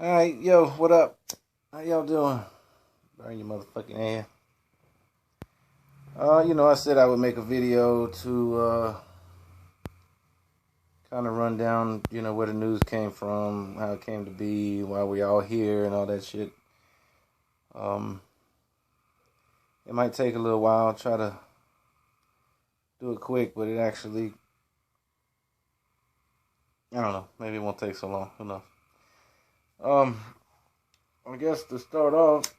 Alright, yo, what up? How y'all doing? Burn your motherfucking ass. I said I would make a video to kind of run down, where the news came from, how it came to be, why we all here, and all that shit. It might take a little while. I'll try to do it quick, but it actually, I don't know. Maybe it won't take so long. Who knows? I guess to start off,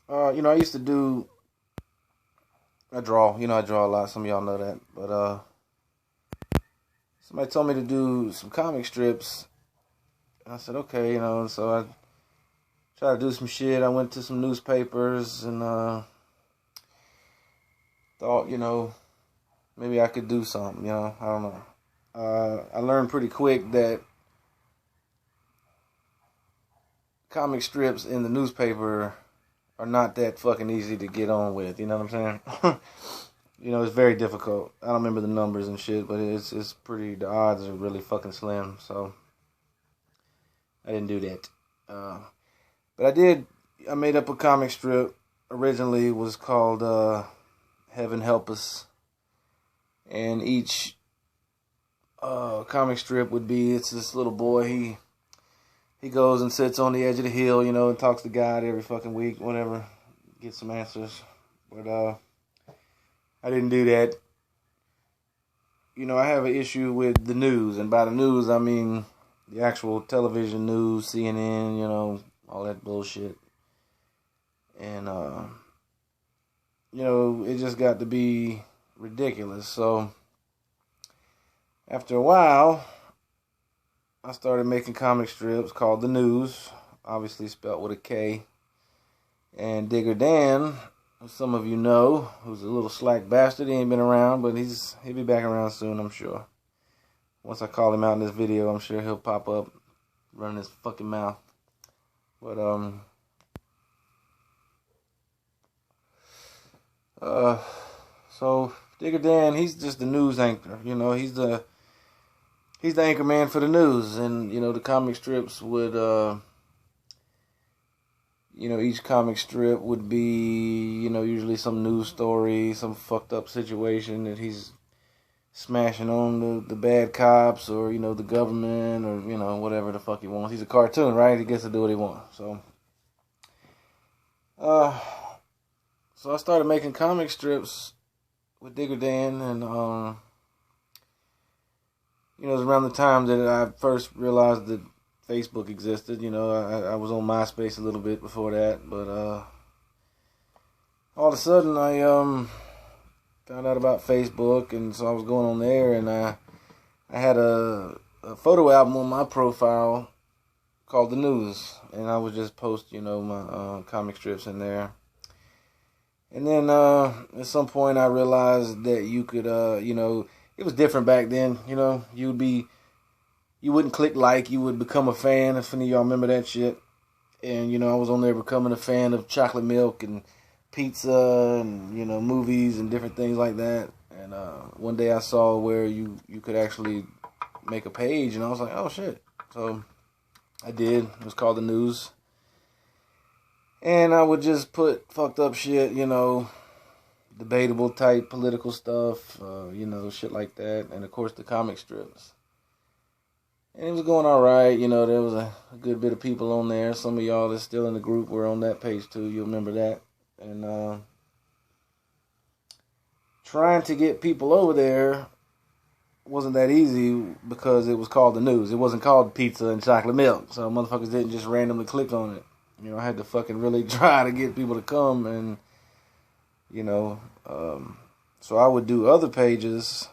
I used to I draw. I draw a lot. Some of y'all know that. But somebody told me to do some comic strips. And I said, okay, and so I tried to do some shit. I went to some newspapers and thought, maybe I could do something, I don't know. I learned pretty quick that comic strips in the newspaper are not that fucking easy to get on with, you know what I'm saying? It's very difficult. I don't remember the numbers and shit, but it's pretty, the odds are really fucking slim, so I didn't do that. But I made up a comic strip. Originally it was called Heaven Help Us. And each comic strip would be, it's this little boy, he goes and sits on the edge of the hill, and talks to God every fucking week, whatever, gets some answers. But I didn't do that. I have an issue with the news, and by the news I mean the actual television news, CNN, all that bullshit. And it just got to be ridiculous. So after a while, I started making comic strips called The News, obviously spelled with a K. And Digger Dan, who some of you know, who's a little slack bastard. He ain't been around, but he'll be back around soon, I'm sure. Once I call him out in this video, I'm sure he'll pop up, running his fucking mouth. But so Digger Dan, he's just the news anchor. He's the anchor man for the news, and the comic strips would each comic strip would be usually some news story, some fucked up situation that he's smashing on the bad cops, or the government, or whatever the fuck he wants. He's a cartoon, right? He gets to do what he wants. So so I started making comic strips with Digger Dan, and it was around the time that I first realized that Facebook existed. I was on MySpace a little bit before that, but all of a sudden I found out about Facebook, and so I was going on there, and I had a photo album on my profile called The News, and I would just post, my comic strips in there. And then at some point I realized that you could, it was different back then. You wouldn't click like, you would become a fan. If any of y'all remember that shit. And, I was on there becoming a fan of chocolate milk and pizza and, movies and different things like that. And one day I saw where you could actually make a page, and I was like, oh shit. So I did. It was called The News. And I would just put fucked up shit, debatable type political stuff, shit like that. And of course the comic strips. And it was going alright, there was a good bit of people on there. Some of y'all that's still in the group were on that page too, you'll remember that. And trying to get people over there wasn't that easy because it was called The News. It wasn't called pizza and chocolate milk. So motherfuckers didn't just randomly click on it. I had to fucking really try to get people to come, and, so I would do other pages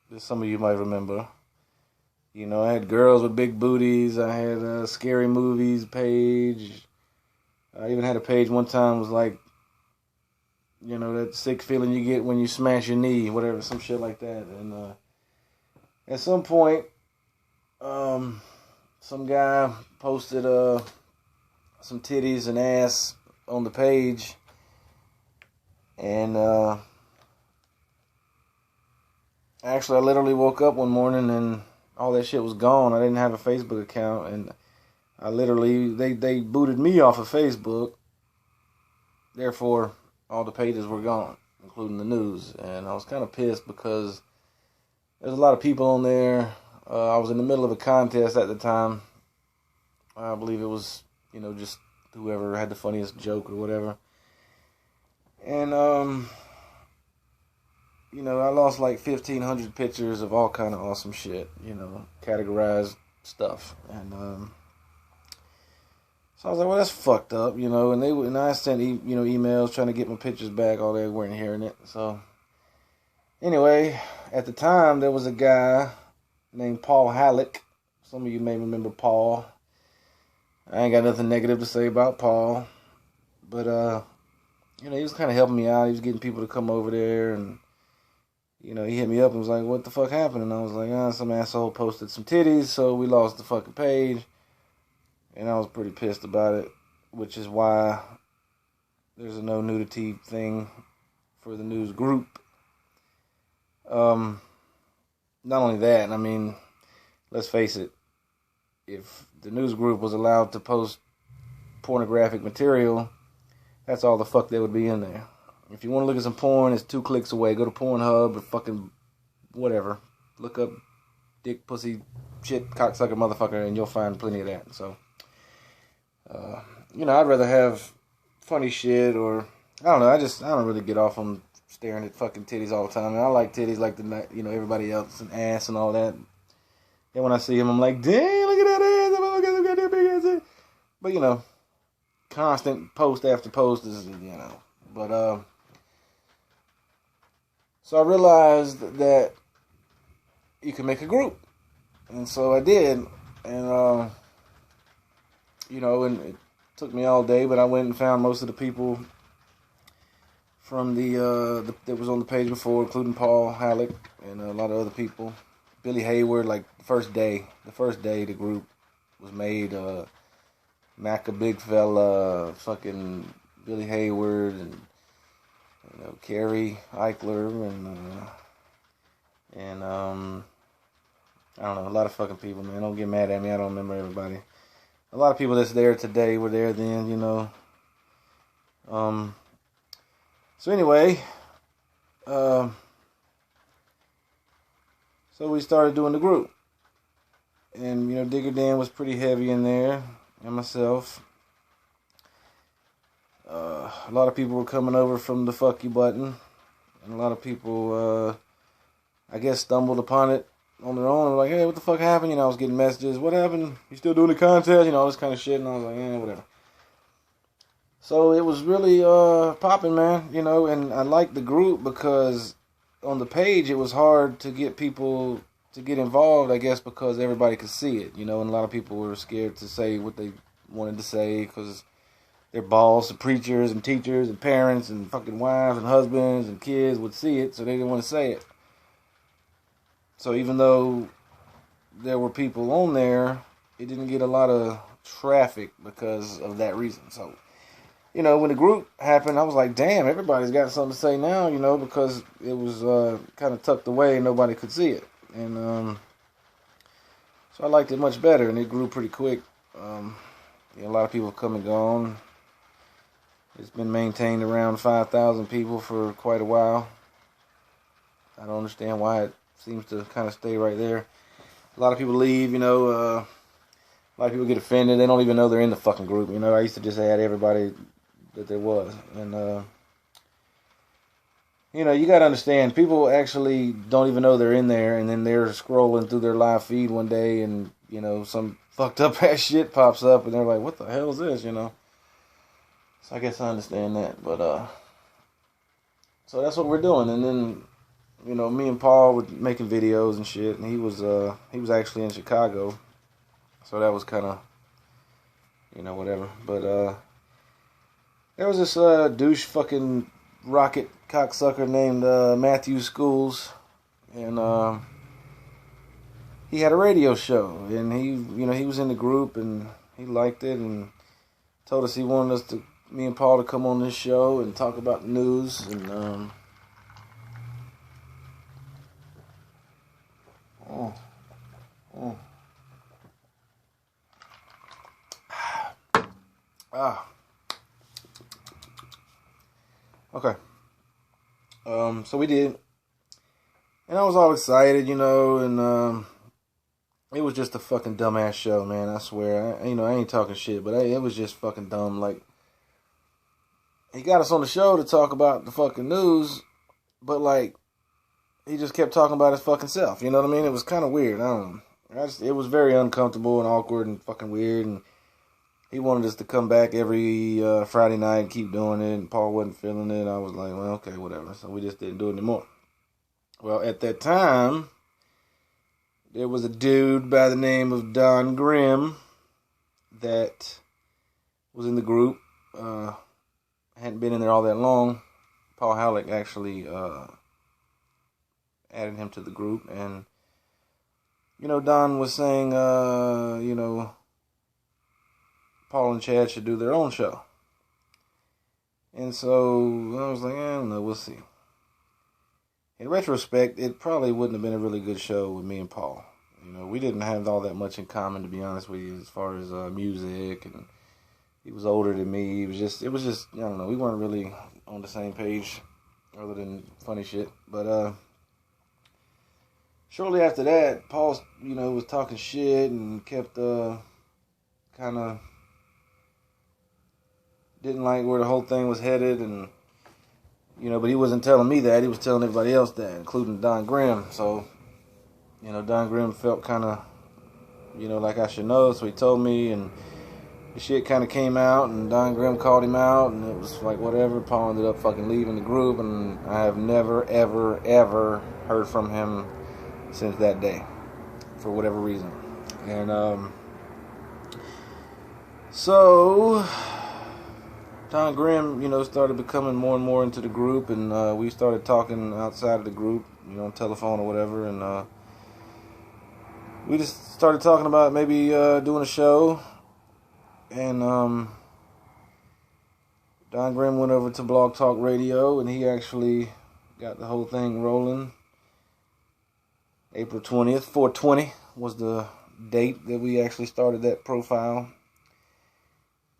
that some of you might remember. I had girls with big booties. I had a scary movies page. I even had a page one time was like, that sick feeling you get when you smash your knee, whatever, some shit like that. And at some point, some guy posted some titties and ass on the page, and Actually, I literally woke up one morning and all that shit was gone. I didn't have a Facebook account, and I literally, they booted me off of Facebook. Therefore, all the pages were gone, including the news. And I was kind of pissed because there's a lot of people on there. I was in the middle of a contest at the time. I believe it was, just whoever had the funniest joke or whatever. And, I lost like 1,500 pictures of all kind of awesome shit, categorized stuff. And, so I was like, well, that's fucked up, and I sent, emails trying to get my pictures back, all they weren't hearing it. So, anyway, at the time, there was a guy named Paul Halleck. Some of you may remember Paul. I ain't got nothing negative to say about Paul. But, he was kind of helping me out. He was getting people to come over there, and, he hit me up and was like, what the fuck happened? And I was like, some asshole posted some titties, so we lost the fucking page. And I was pretty pissed about it, which is why there's a no nudity thing for the news group. Not only that, I mean, let's face it, if the news group was allowed to post pornographic material, that's all the fuck that would be in there. If you want to look at some porn, it's 2 clicks away. Go to Pornhub or fucking whatever. Look up dick, pussy, shit, cocksucker, motherfucker, and you'll find plenty of that. So, I'd rather have funny shit or, I don't know, I don't really get off on staring at fucking titties all the time. I like titties like everybody else, and ass and all that. And when I see them, I'm like, dang, look at that ass. Look at that big ass. But, constant post after post is, But, so I realized that you can make a group. And so I did. And, and it took me all day, but I went and found most of the people from the that was on the page before, including Paul Halleck and a lot of other people. Billy Hayward, like the first day the group was made, Maca Big Fella, fucking Billy Hayward, and Carrie Eichler, and I don't know, a lot of fucking people, man. Don't get mad at me, I don't remember everybody. A lot of people that's there today were there then, So anyway, so we started doing the group. And, Digger Dan was pretty heavy in there, and myself. A lot of people were coming over from the Fuck You button. And a lot of people, I guess, stumbled upon it on their own. And were like, hey, what the fuck happened? I was getting messages. What happened? You still doing the contest? All this kind of shit. And I was like, whatever. So it was really popping, man. And I liked the group because on the page it was hard to get people to get involved, I guess, because everybody could see it. And a lot of people were scared to say what they wanted to say because their boss and preachers and teachers and parents and fucking wives and husbands and kids would see it, so they didn't want to say it. So even though there were people on there, it didn't get a lot of traffic because of that reason. So, when the group happened, I was like, damn, everybody's got something to say now, because it was kind of tucked away and nobody could see it. And so I liked it much better, and it grew pretty quick. A lot of people have come and gone. It's been maintained around 5,000 people for quite a while. I don't understand why it seems to kind of stay right there. A lot of people leave, a lot of people get offended. They don't even know they're in the fucking group. I used to just add everybody that there was. And, you got to understand, people actually don't even know they're in there, and then they're scrolling through their live feed one day, and, some fucked up ass shit pops up, and they're like, what the hell is this, So I guess I understand that, but, so that's what we're doing. And then, me and Paul were making videos and shit, and he was actually in Chicago, so that was kind of, whatever. But, there was this, douche fucking rocket cocksucker named, Matthew Schools, and, he had a radio show, and he was in the group, and he liked it, and told us he wanted me and Paul to come on this show and talk about the news, and Mm. Mm. Ah. Okay. So we did. And I was all excited, and it was just a fucking dumbass show, man. I swear. I ain't talking shit, but it was just fucking dumb. Like, he got us on the show to talk about the fucking news, but, like, he just kept talking about his fucking self. You know what I mean? It was kind of weird. I don't know. It was very uncomfortable and awkward and fucking weird. And he wanted us to come back every Friday night and keep doing it. And Paul wasn't feeling it. I was like, well, okay, whatever. So we just didn't do it anymore. Well, at that time, there was a dude by the name of Don Grimm that was in the group. Hadn't been in there all that long. Paul Halleck actually added him to the group. And, Don was saying, Paul and Chad should do their own show. And so I was like, I don't know, we'll see. In retrospect, it probably wouldn't have been a really good show with me and Paul. We didn't have all that much in common, to be honest with you, as far as music, and he was older than me. It was just, I don't know, we weren't really on the same page, other than funny shit. But shortly after that, Paul, was talking shit and kept kind of didn't like where the whole thing was headed, and but he wasn't telling me that. He was telling everybody else that, including Don Grimm. So, Don Grimm felt kind of, like I should know. So he told me, and the shit kind of came out, and Don Grimm called him out, and it was like, whatever. Paul ended up fucking leaving the group, and I have never, ever, ever heard from him since that day, for whatever reason. And, so Don Grimm, started becoming more and more into the group, and we started talking outside of the group, on telephone or whatever, and we just started talking about maybe doing a show, and Don Grimm went over to Blog Talk Radio, and he actually got the whole thing rolling. April 20th, 4/20 was the date that we actually started that profile,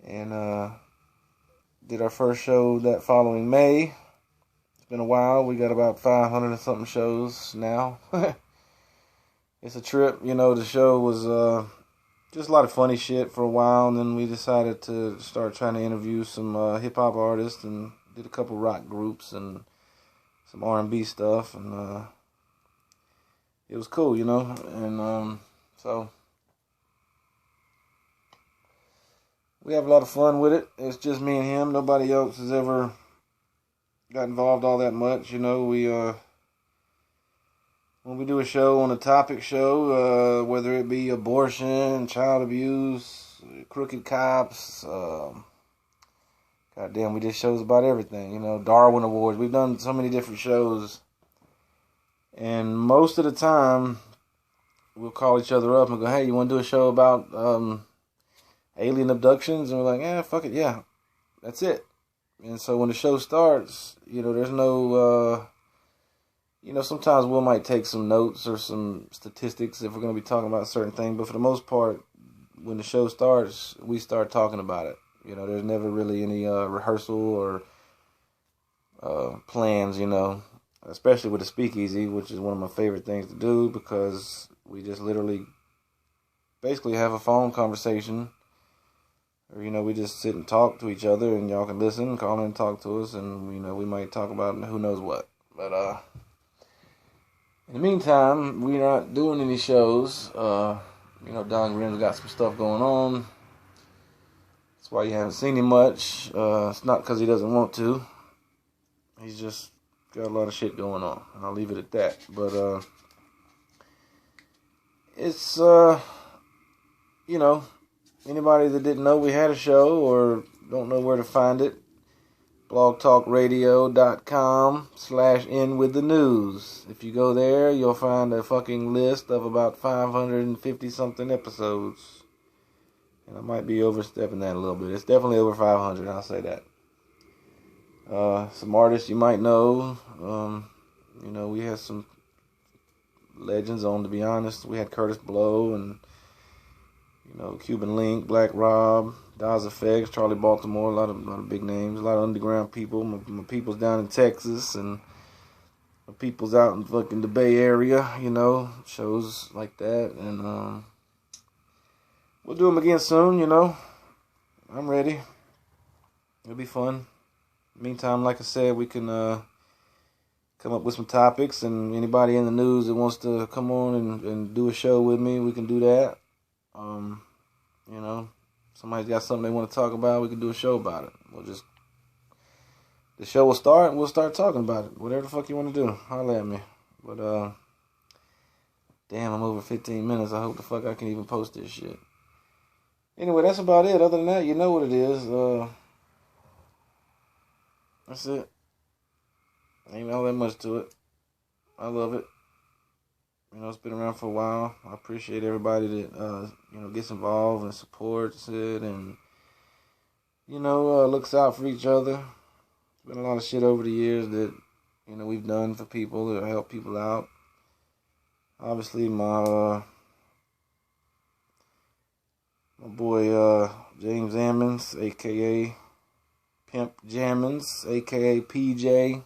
and did our first show that following May. It's been a while. We got about 500 and something shows now. It's a trip. The show was just a lot of funny shit for a while, and then we decided to start trying to interview some hip-hop artists, and did a couple rock groups and some R&B stuff, and it was cool, and so we have a lot of fun with it. It's just me and him. Nobody else has ever got involved all that much. We when we do a show on a topic show, whether it be abortion, child abuse, crooked cops, goddamn, we did shows about everything. Darwin Awards. We've done so many different shows, and most of the time we'll call each other up and go, "Hey, you want to do a show about alien abductions?" And we're like, "Yeah, fuck it, yeah, that's it." And so when the show starts, there's no, sometimes we might take some notes or some statistics if we're going to be talking about a certain thing, but for the most part, when the show starts, we start talking about it. There's never really any rehearsal or plans, especially with the speakeasy, which is one of my favorite things to do, because we just literally basically have a phone conversation. Or, we just sit and talk to each other, and y'all can listen, call in and talk to us, and, we might talk about who knows what. But, in the meantime, we're not doing any shows. Don Grimm's got some stuff going on. That's why you haven't seen him much. It's not because he doesn't want to. He's just got a lot of shit going on, and I'll leave it at that. But, it's, anybody that didn't know we had a show or don't know where to find it, blogtalkradio.com/inwiththenews. If you go there, you'll find a fucking list of about 550 something episodes. And I might be overstepping that a little bit. It's definitely over 500, I'll say that. Some artists you might know. We had some legends on, to be honest. We had Curtis Blow and, Cuban Link, Black Rob, Daz Effects, Charlie Baltimore, a lot of big names, a lot of underground people. My people's down in Texas and my people's out in fucking the Bay Area, shows like that. And we'll do them again soon, I'm ready. It'll be fun. Meantime, like I said, we can come up with some topics, and anybody in the news that wants to come on and do a show with me, we can do that. Somebody's got something they want to talk about, we can do a show about it. The show will start, and we'll start talking about it. Whatever the fuck you want to do, holler at me. But, damn, I'm over 15 minutes. I hope the fuck I can even post this shit. Anyway, that's about it. Other than that, you know what it is. That's it. Ain't all that much to it. I love it. It's been around for a while. I appreciate everybody that, gets involved and supports it and, looks out for each other. There's been a lot of shit over the years that, we've done for people to help people out. Obviously, my boy, James Ammons, a.k.a. Pimp Jammins, a.k.a. PJ.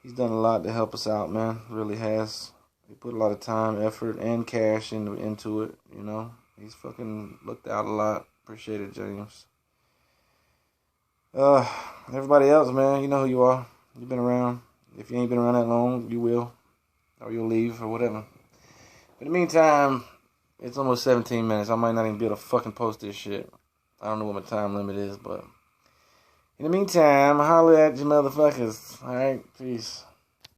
He's done a lot to help us out, man. Really has. He put a lot of time, effort, and cash into it, He's fucking looked out a lot. Appreciate it, James. Everybody else, man, you know who you are. You've been around. If you ain't been around that long, you will. Or you'll leave, or whatever. But in the meantime, it's almost 17 minutes. I might not even be able to fucking post this shit. I don't know what my time limit is, but... in the meantime, holler at you motherfuckers. Alright, peace.